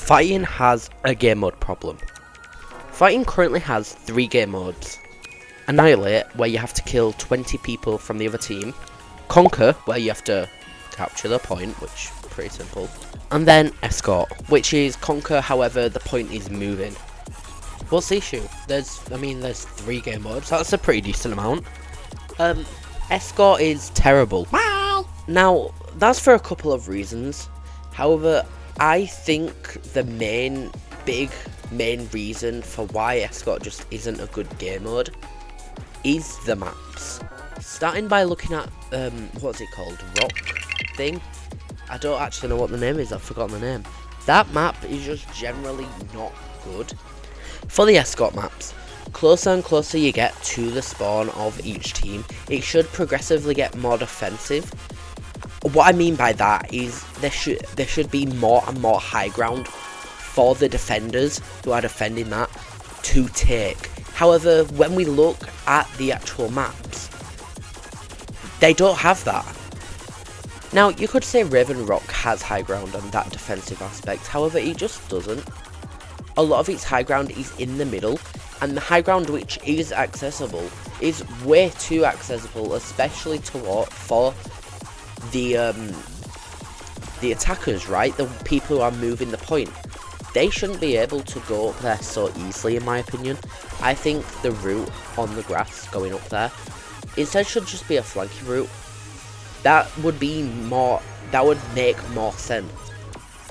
Phighting has a game mode problem. Phighting currently has 3 game modes. Annihilate, where you have to kill 20 people from the other team. Conquer, where you have to capture the point, which is pretty simple. And then Escort, which is conquer, however the point is moving. What's the issue? There's 3 game modes, that's a pretty decent amount. Escort is terrible. Now, that's for a couple of reasons. However, I think the main reason for why Escort just isn't a good game mode is the maps. Starting by looking at, what's it called? Rock thing? I don't actually know what the name is, I've forgotten the name. That map is just generally not good. For the Escort maps, closer and closer you get to the spawn of each team, it should progressively get more defensive. What I mean by that is there should be more and more high ground for the defenders who are defending that to take. However, when we look at the actual maps, they don't have that. Now, you could say Raven Rock has high ground on that defensive aspect, however it just doesn't. A lot of its high ground is in the middle, and the high ground which is accessible is way too accessible, especially for the attackers, right? The people who are moving the point. They shouldn't be able to go up there so easily, in my opinion. I think the route on the grass going up there instead should just be a flanking route. That would make more sense.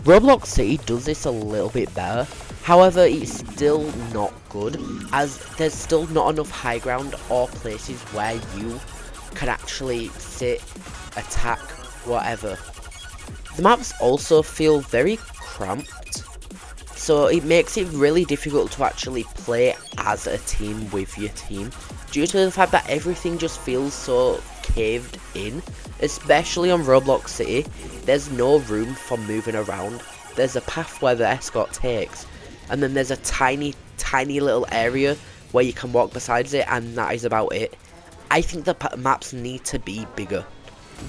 Roblox City does this a little bit better. However, it's still not good, as there's still not enough high ground or places where you can actually sit, attack, whatever. The maps also feel very cramped, so it makes it really difficult to actually play as a team with your team, due to the fact that everything just feels so caved in. Especially on Roblox City, there's no room for moving around. There's a path where the Escort takes, and then there's a tiny little area where you can walk besides it, and that is about it. I think the maps need to be bigger.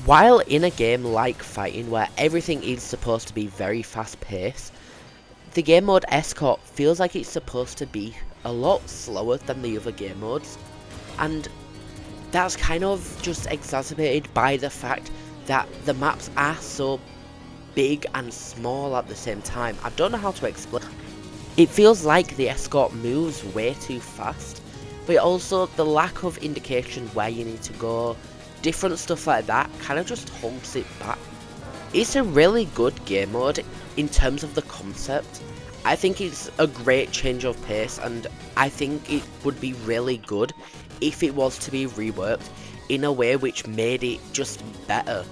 While in a game like Phighting, where everything is supposed to be very fast paced, the game mode Escort feels like it's supposed to be a lot slower than the other game modes, and that's kind of just exacerbated by the fact that the maps are so big and small at the same time. I don't know how to explain. It feels like the Escort moves way too fast, but also the lack of indication where you need to go, different stuff like that, kind of just holds it back. It's a really good game mode in terms of the concept. I think it's a great change of pace, and I think it would be really good if it was to be reworked in a way which made it just better.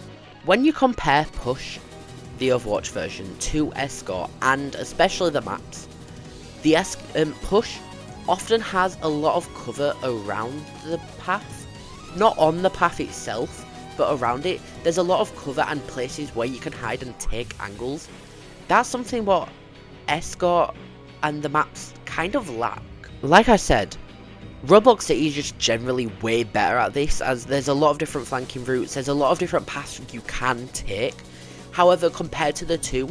When you compare Push, the Overwatch version, to Escort, and especially the maps, the Push often has a lot of cover around the path. Not on the path itself, but around it. There's a lot of cover and places where you can hide and take angles. That's something what Escort and the maps kind of lack. Like I said, Roblox City is just generally way better at this, as there's a lot of different flanking routes, there's a lot of different paths you can take. However, compared to the two,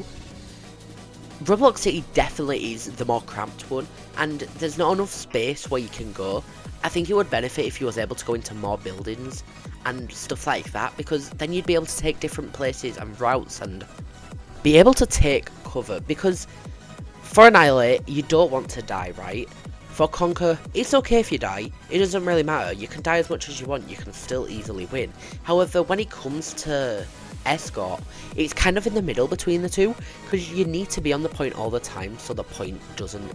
Roblox City definitely is the more cramped one, and there's not enough space where you can go. I think it would benefit if you was able to go into more buildings and stuff like that, because then you'd be able to take different places and routes and be able to take cover, because for Annihilate, you don't want to die, right? For Conquer, it's okay if you die, it doesn't really matter, you can die as much as you want, you can still easily win. However, when it comes to Escort, it's kind of in the middle between the two, because you need to be on the point all the time so the point doesn't,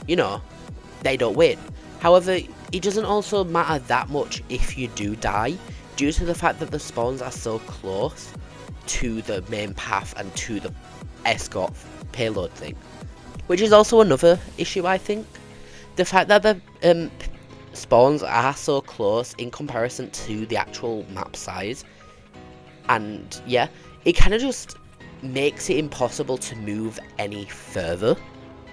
they don't win. However, it doesn't also matter that much if you do die, due to the fact that the spawns are so close to the main path and to the Escort payload thing. Which is also another issue, I think. The fact that the spawns are so close in comparison to the actual map size, and yeah, it kind of just makes it impossible to move any further.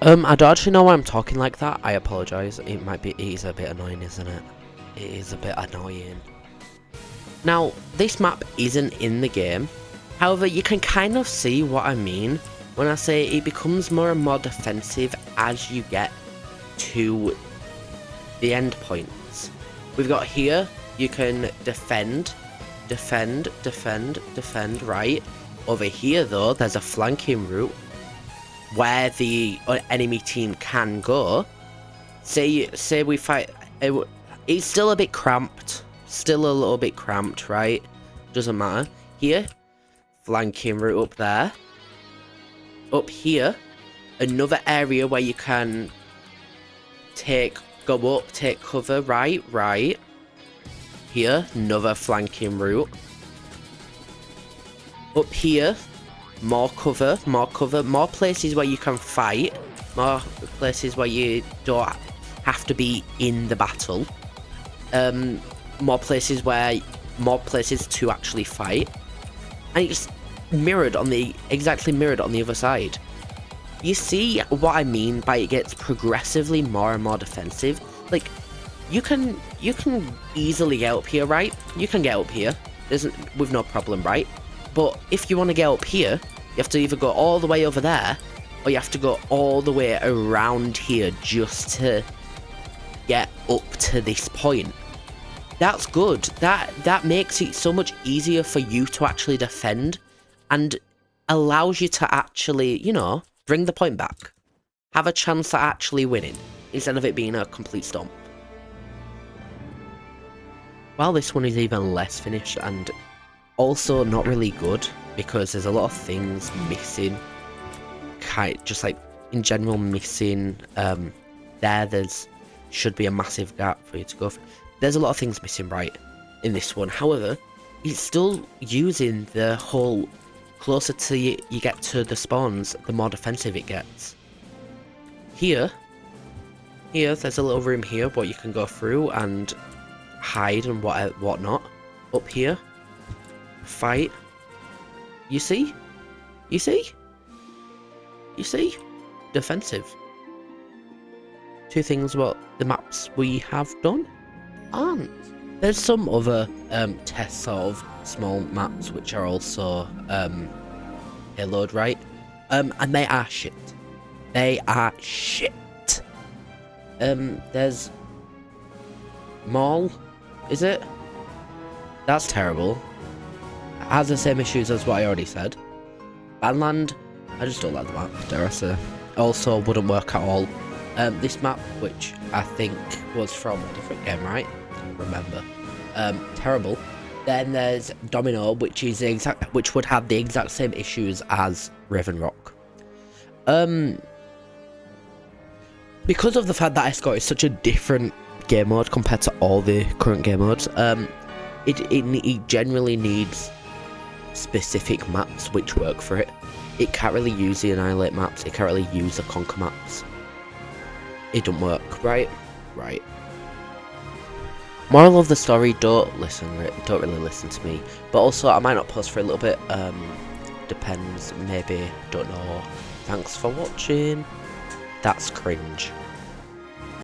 I don't actually know why I'm talking like that, I apologise. It is a bit annoying, isn't it? It is a bit annoying. Now, this map isn't in the game, however, you can kind of see what I mean. When I say it becomes more and more defensive as you get to the end points. We've got here, you can defend, right? Over here though, there's a flanking route where the enemy team can go. Say we fight, it's still a bit cramped, still a little bit cramped, right? Doesn't matter. Here, flanking route up there. Up here, another area where you can go up, take cover, right. Here, another flanking route. Up here, more cover, more places where you can fight, more places where you don't have to be in the battle. More places to actually fight. And it's exactly mirrored on the other side. You see what I mean by it gets progressively more and more defensive? Like, you can easily get up here, right? You can get up here, with no problem, right? But if you want to get up here, you have to either go all the way over there, or you have to go all the way around here just to get up to this point. That's good. That makes it so much easier for you to actually defend, and allows you to actually, you know, bring the point back. Have a chance at actually winning, instead of it being a complete stomp. Well, this one is even less finished, and also not really good, because there's a lot of things missing. Just like, in general, missing. There's should be a massive gap for you to go through. There's a lot of things missing, right, in this one. However, it's still using the whole closer to you get to the spawns, the more defensive it gets. Here, there's a little room here where you can go through and hide and whatnot. Up here, fight. You see? Defensive. Two things what the maps we have done aren't. There's some other test sort of small maps which are also payload, right? And they are shit. There's Mall, is it? That's terrible. Has the same issues as what I already said. Bandland, I just don't like the map, dare I say. Also wouldn't work at all. This map, which I think was from a different game, right? I can't remember. Terrible. Then there's Domino, which would have the exact same issues as Raven Rock. Because of the fact that Escort is such a different game mode compared to all the current game modes, it generally needs specific maps which work for it. It can't really use the Annihilate maps, it can't really use the Conquer maps. It don't work, right? Right. Moral of the story, don't really listen to me. But also, I might not post for a little bit, depends, maybe, don't know. Thanks for watching. That's cringe.